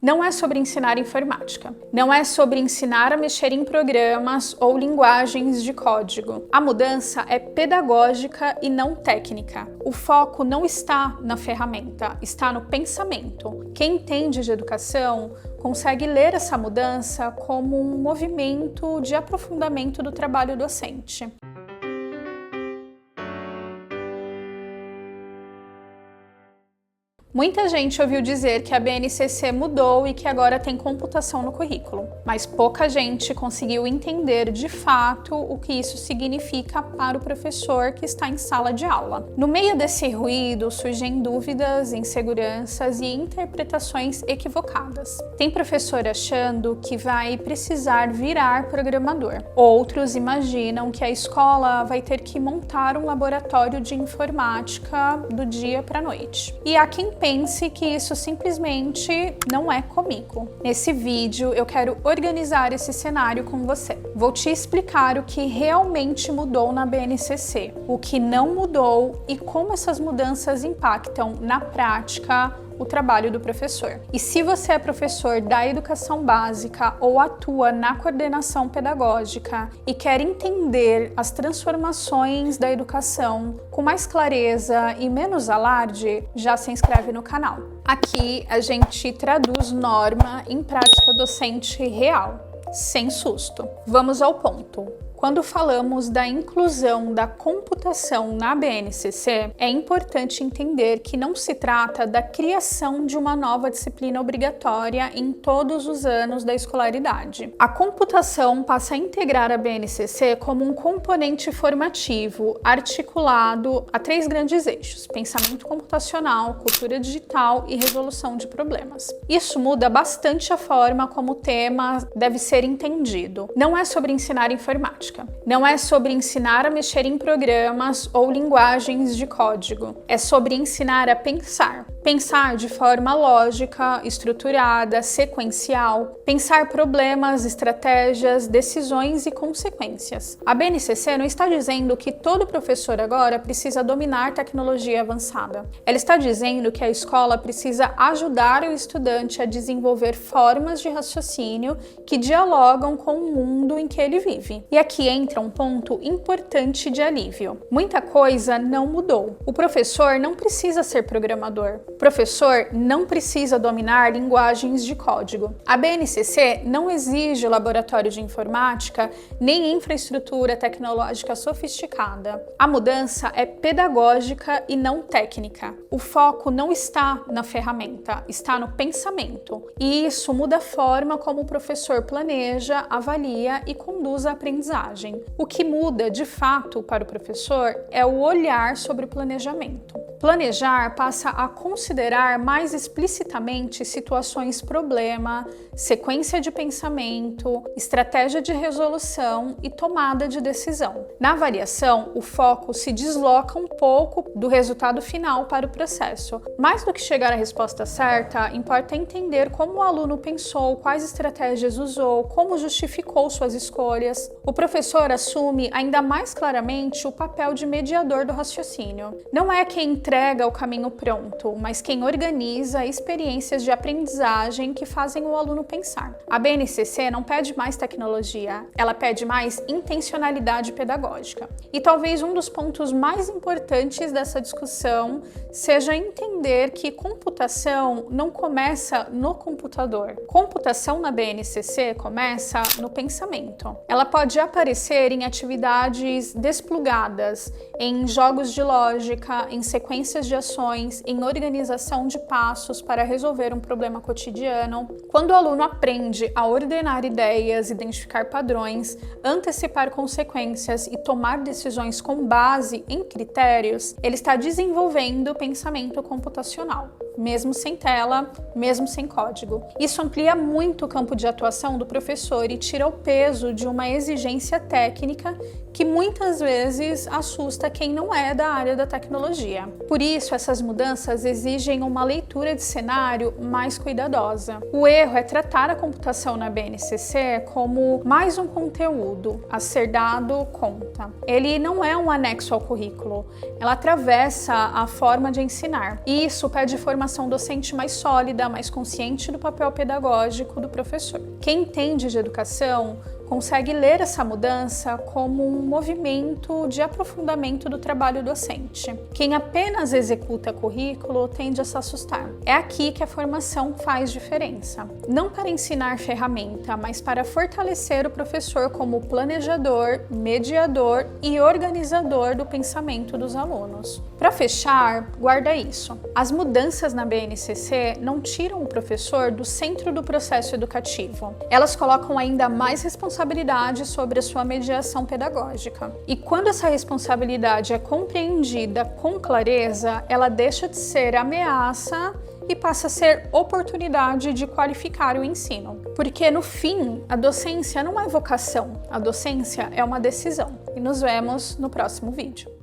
Não é sobre ensinar informática. Não é sobre ensinar a mexer em programas ou linguagens de código. A mudança é pedagógica e não técnica. O foco não está na ferramenta, está no pensamento. Quem entende de educação consegue ler essa mudança como um movimento de aprofundamento do trabalho docente. Muita gente ouviu dizer que a BNCC mudou e que agora tem computação no currículo, mas pouca gente conseguiu entender de fato o que isso significa para o professor que está em sala de aula. No meio desse ruído surgem dúvidas, inseguranças e interpretações equivocadas. Tem professor achando que vai precisar virar programador. Outros imaginam que a escola vai ter que montar um laboratório de informática do dia para a noite. E há quem pense que isso simplesmente não é comigo. Nesse vídeo eu quero organizar esse cenário com você. Vou te explicar o que realmente mudou na BNCC, o que não mudou e como essas mudanças impactam na prática o trabalho do professor. E se você é professor da educação básica ou atua na coordenação pedagógica e quer entender as transformações da educação com mais clareza e menos alarde, já se inscreve no canal. Aqui a gente traduz norma em prática docente real, sem susto. Vamos ao ponto. Quando falamos da inclusão da computação na BNCC, é importante entender que não se trata da criação de uma nova disciplina obrigatória em todos os anos da escolaridade. A computação passa a integrar a BNCC como um componente formativo articulado a 3 grandes eixos: pensamento computacional, cultura digital e resolução de problemas. Isso muda bastante a forma como o tema deve ser entendido. Não é sobre ensinar informática. Não é sobre ensinar a mexer em programas ou linguagens de código. É sobre ensinar a pensar. Pensar de forma lógica, estruturada, sequencial. Pensar problemas, estratégias, decisões e consequências. A BNCC não está dizendo que todo professor agora precisa dominar tecnologia avançada. Ela está dizendo que a escola precisa ajudar o estudante a desenvolver formas de raciocínio que dialogam com o mundo em que ele vive. E aqui entra um ponto importante de alívio. Muita coisa não mudou. O professor não precisa ser programador. O professor não precisa dominar linguagens de código. A BNCC não exige laboratório de informática nem infraestrutura tecnológica sofisticada. A mudança é pedagógica e não técnica. O foco não está na ferramenta, está no pensamento. E isso muda a forma como o professor planeja, avalia e conduz a aprendizagem. O que muda, de fato, para o professor é o olhar sobre o planejamento. Planejar passa a considerar mais explicitamente situações problema, sequência de pensamento, estratégia de resolução e tomada de decisão. Na avaliação, o foco se desloca um pouco do resultado final para o processo. Mais do que chegar à resposta certa, importa entender como o aluno pensou, quais estratégias usou, como justificou suas escolhas. O professor assume ainda mais claramente o papel de mediador do raciocínio. Não é quem entrega o caminho pronto, mas quem organiza experiências de aprendizagem que fazem o aluno pensar. A BNCC não pede mais tecnologia, ela pede mais intencionalidade pedagógica. E talvez um dos pontos mais importantes dessa discussão seja entender que computação não começa no computador. Computação na BNCC começa no pensamento. Ela pode aparecer em atividades desplugadas, em jogos de lógica, em sequências de ações, em organização de passos para resolver um problema cotidiano. Quando o aluno aprende a ordenar ideias, identificar padrões, antecipar consequências e tomar decisões com base em critérios, ele está desenvolvendo pensamento computacional, mesmo sem tela, mesmo sem código. Isso amplia muito o campo de atuação do professor e tira o peso de uma exigência técnica que muitas vezes assusta quem não é da área da tecnologia. Por isso, essas mudanças exigem uma leitura de cenário mais cuidadosa. O erro é tratar a computação na BNCC como mais um conteúdo a ser dado conta. Ele não é um anexo ao currículo, ela atravessa a forma de ensinar. E isso pede formação formação docente mais sólida, mais consciente do papel pedagógico do professor. Quem entende de educação consegue ler essa mudança como um movimento de aprofundamento do trabalho docente. Quem apenas executa currículo tende a se assustar. É aqui que a formação faz diferença. Não para ensinar ferramenta, mas para fortalecer o professor como planejador, mediador e organizador do pensamento dos alunos. Para fechar, guarda isso. As mudanças na BNCC não tiram o professor do centro do processo educativo. Elas colocam ainda mais responsabilidade sobre a sua mediação pedagógica. E quando essa responsabilidade é compreendida com clareza, ela deixa de ser ameaça e passa a ser oportunidade de qualificar o ensino. Porque, no fim, a docência não é vocação, a docência é uma decisão. E nos vemos no próximo vídeo.